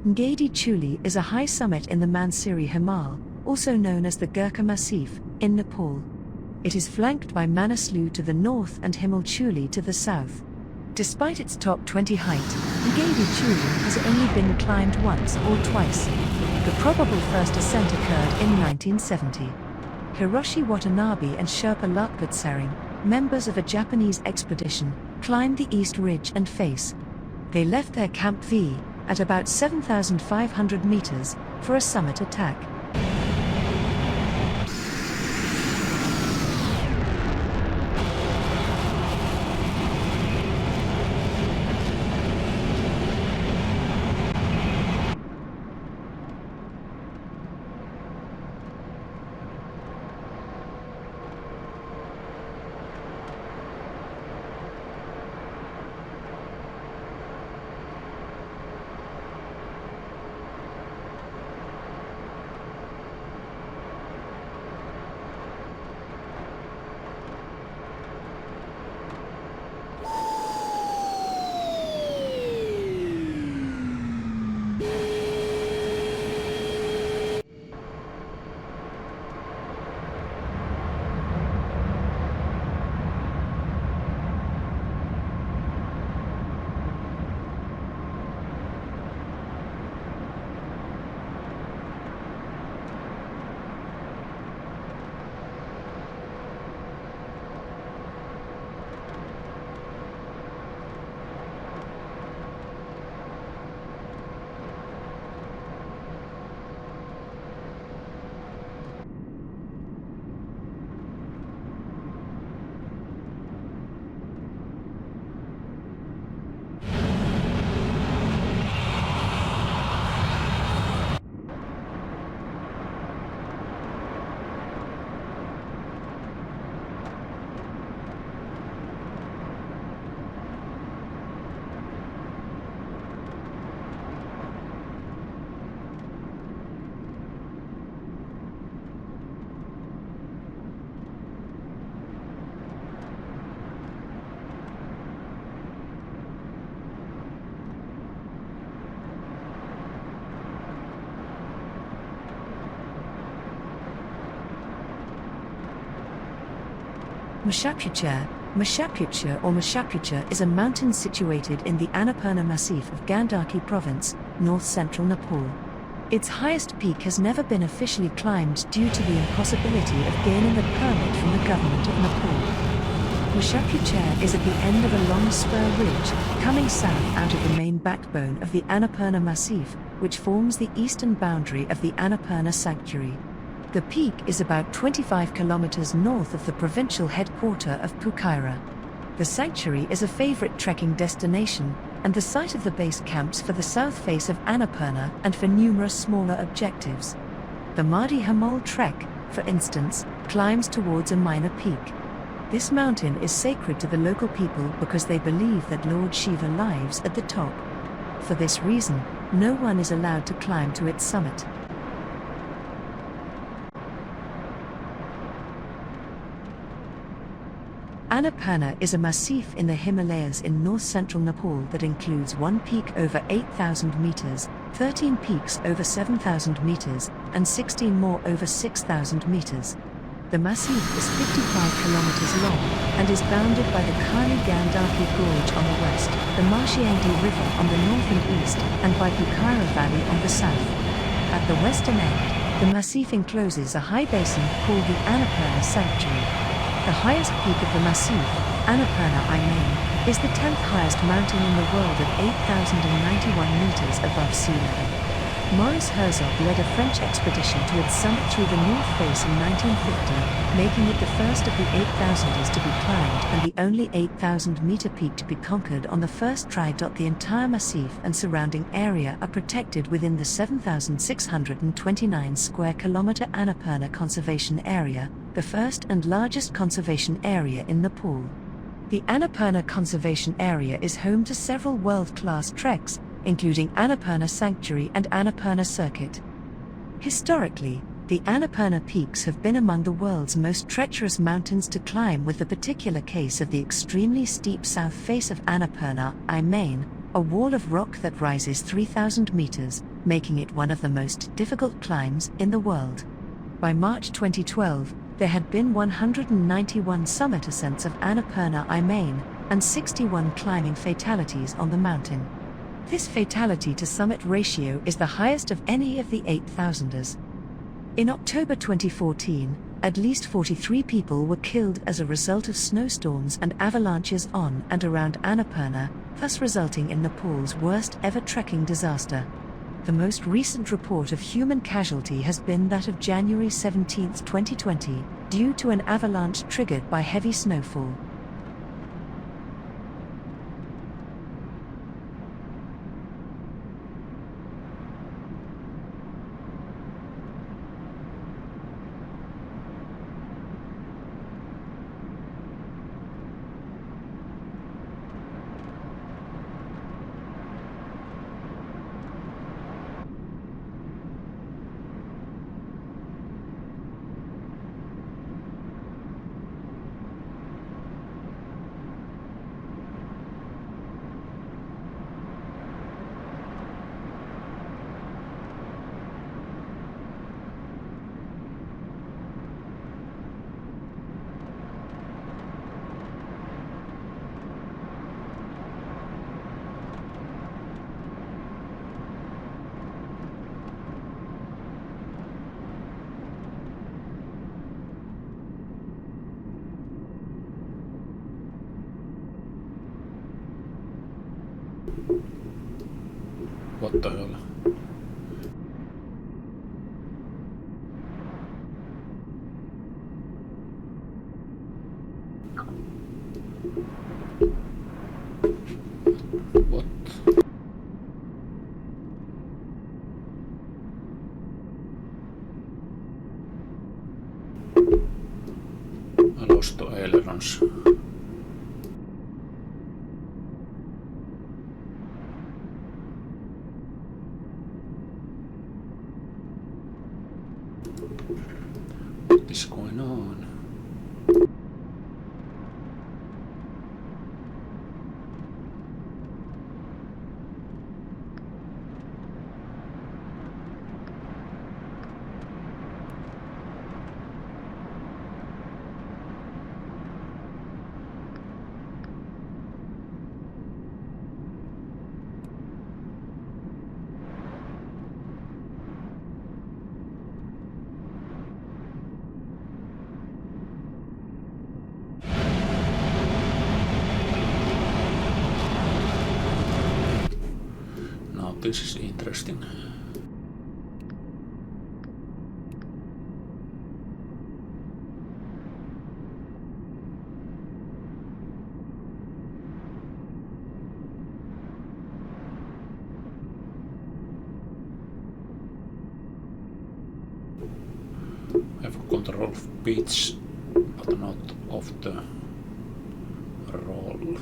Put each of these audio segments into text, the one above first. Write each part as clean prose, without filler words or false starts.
Ngadi Chuli is a high summit in the Mansiri Himal, also known as the Gurkha Massif, in Nepal. It is flanked by Manaslu to the north and Himal Chuli to the south. Despite its top 20 height, Ngadi Chuli has only been climbed once or twice. The probable first ascent occurred in 1970. Hiroshi Watanabe and Sherpa Lakpat Sering, members of a Japanese expedition, climbed the east ridge and face. They left their Camp V, at about 7,500 meters, for a summit attack. Mashapucha is a mountain situated in the Annapurna massif of Gandaki province, north-central Nepal. Its highest peak has never been officially climbed due to the impossibility of gaining a permit from the government of Nepal. Mashapucha is at the end of a long spur ridge, coming south out of the main backbone of the Annapurna massif, which forms the eastern boundary of the Annapurna sanctuary. The peak is about 25 kilometers north of the provincial headquarter of Pokhara. The sanctuary is a favorite trekking destination, and the site of the base camps for the south face of Annapurna and for numerous smaller objectives. The Madhi Himal trek, for instance, climbs towards a minor peak. This mountain is sacred to the local people because they believe that Lord Shiva lives at the top. For this reason, no one is allowed to climb to its summit. Annapurna is a massif in the Himalayas in north-central Nepal that includes one peak over 8,000 meters, 13 peaks over 7,000 meters, and 16 more over 6,000 meters. The massif is 55 kilometers long and is bounded by the Kali Gandaki Gorge on the west, the Marshiangdi River on the north and east, and by Pokhara Valley on the south. At the western end, the massif encloses a high basin called the Annapurna Sanctuary. The highest peak of the massif, Annapurna is the 10th highest mountain in the world at 8,091 meters above sea level. Maurice Herzog led a French expedition to its summit through the north face in 1950, making it the first of the 8,000ers to be climbed and the only 8,000-meter peak to be conquered on the first try. The entire massif and surrounding area are protected within the 7,629 square kilometer Annapurna Conservation Area, the first and largest conservation area in Nepal. The Annapurna Conservation Area is home to several world-class treks, including Annapurna Sanctuary and Annapurna Circuit. Historically, the Annapurna peaks have been among the world's most treacherous mountains to climb, with the particular case of the extremely steep south face of Annapurna, a wall of rock that rises 3,000 meters, making it one of the most difficult climbs in the world. By March 2012, there had been 191 summit ascents of Annapurna I Main, and 61 climbing fatalities on the mountain. This fatality-to-summit ratio is the highest of any of the 8,000ers. In October 2014, at least 43 people were killed as a result of snowstorms and avalanches on and around Annapurna, thus resulting in Nepal's worst-ever trekking disaster. The most recent report of human casualty has been that of January 17, 2020, due to an avalanche triggered by heavy snowfall. What the hell? What? I lost the ailerons. What is going on? This is interesting. I have control of pitch, but not of the roll.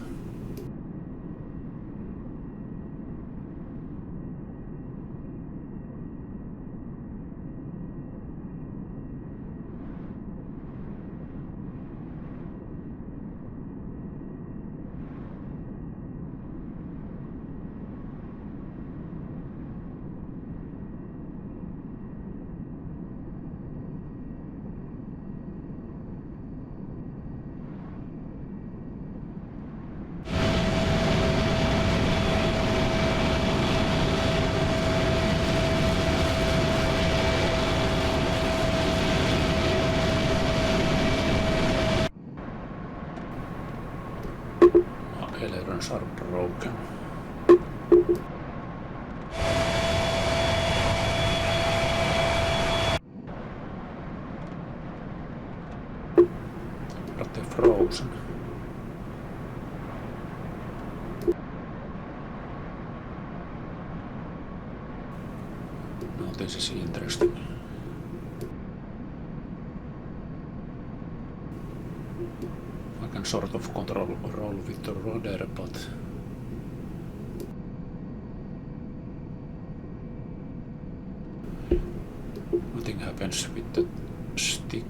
Ailerons are broken. But they're frozen. Now this is interesting. I can sort of roll with the rudder, but nothing happens with the stick.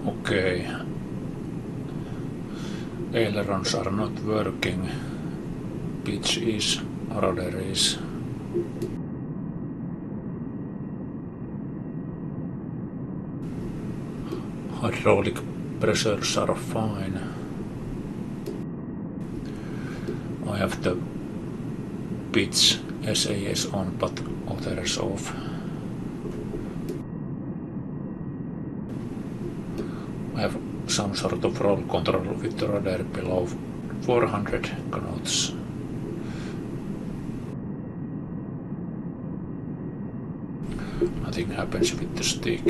Okay. Ailerons are not working. Pitch is, rudder is. Hydraulic pressures are fine. I have the pitch SAS on but others off. I have some sort of roll control with the rudder below 400 knots. Nothing happens with the stick.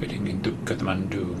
Heading into Kathmandu.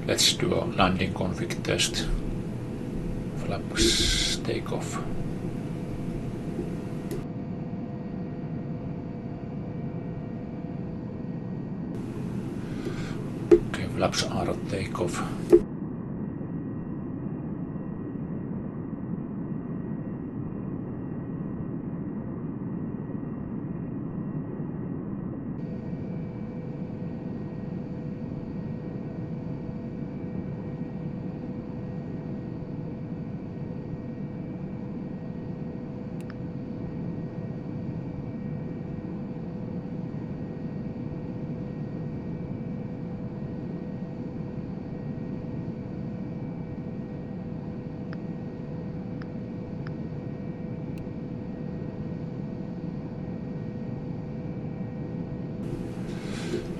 Let's do a landing config test. Flaps takeoff. Okay, flaps are at takeoff.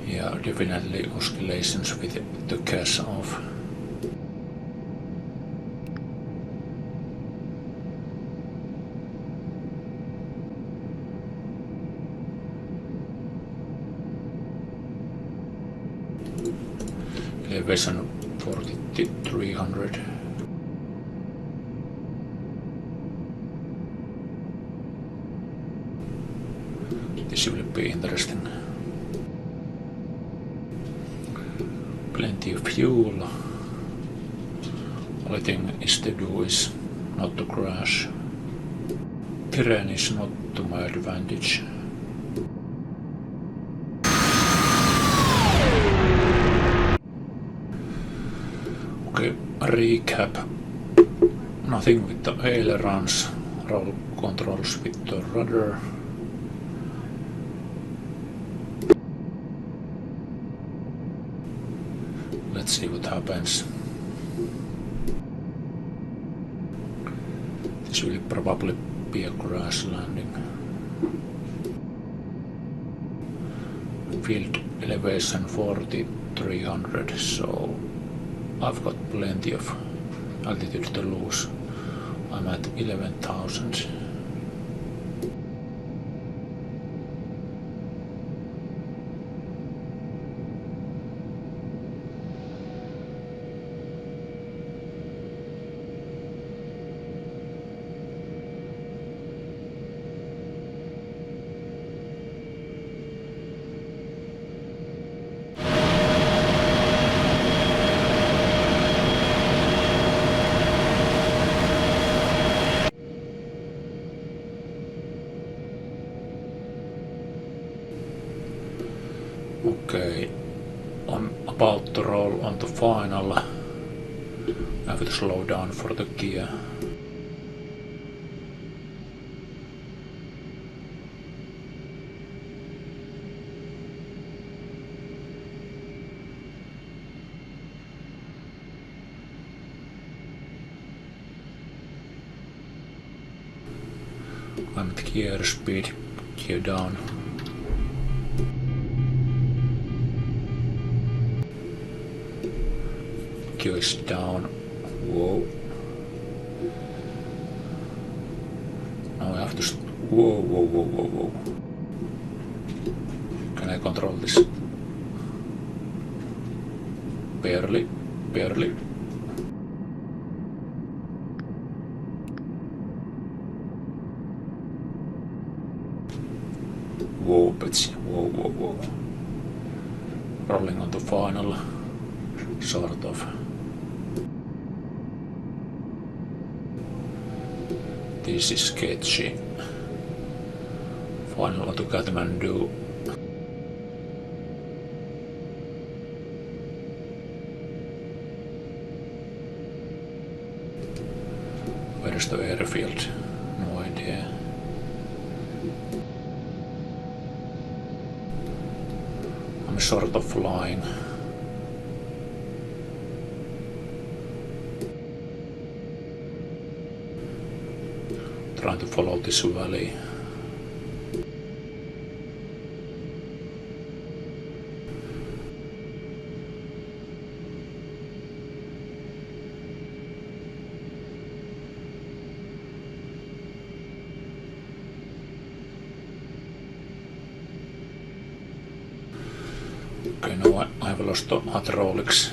Yeah, definitely oscillations with the gas off. Elevation 4300. This will be interesting. Plenty of fuel. Only thing is to do is not to crash. Terrain is not to my advantage. Okay, recap. Nothing with the ailerons, roll controls with the rudder. Let's see what happens. This will probably be a crash landing. Field elevation 4300, so I've got plenty of altitude to lose. I'm at 11,000. Okay, I'm about to roll on the final. I have to slow down for the gear. I'm at gear speed, gear down. Gear is down. Whoa. have to... Whoa. Can I control this? Barely. Whoa, bitch. Whoa. Rolling on the final, sort of. This is sketchy. Final to Kathmandu. Where's the airfield? No idea. I'm sort of flying. Trying to follow this valley. Okay, now I've lost the hydraulics.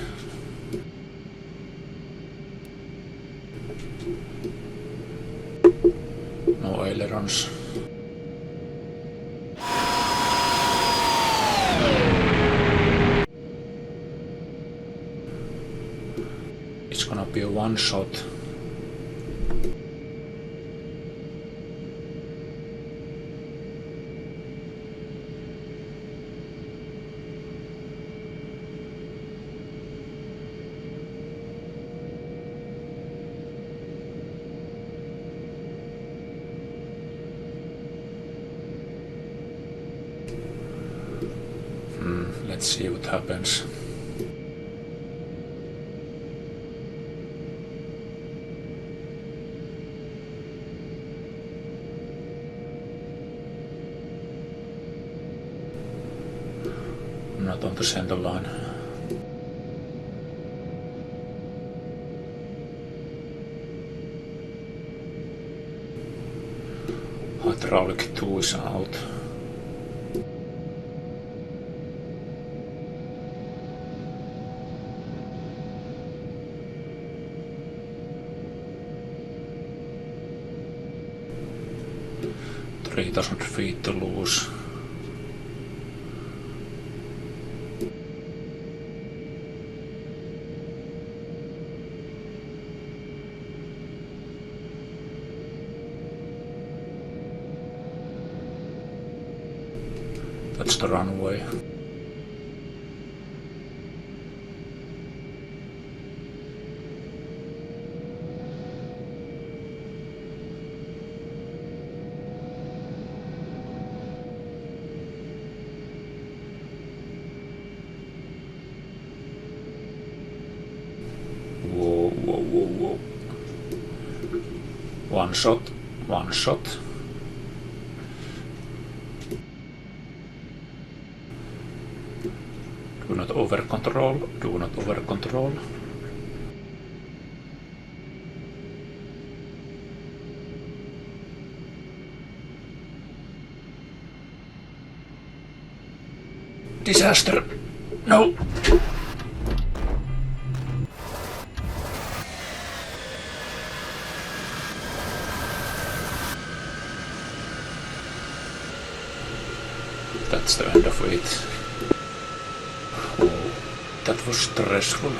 No ailerons. It's gonna be a one shot. Let's see what happens. I'm not on the center line. Hydraulic 2 is out. Three 3,000 feet to lose. That's the runway. Whoa. One shot. Do not over control. Disaster! No! That's the end of it. Oh, that was stressful.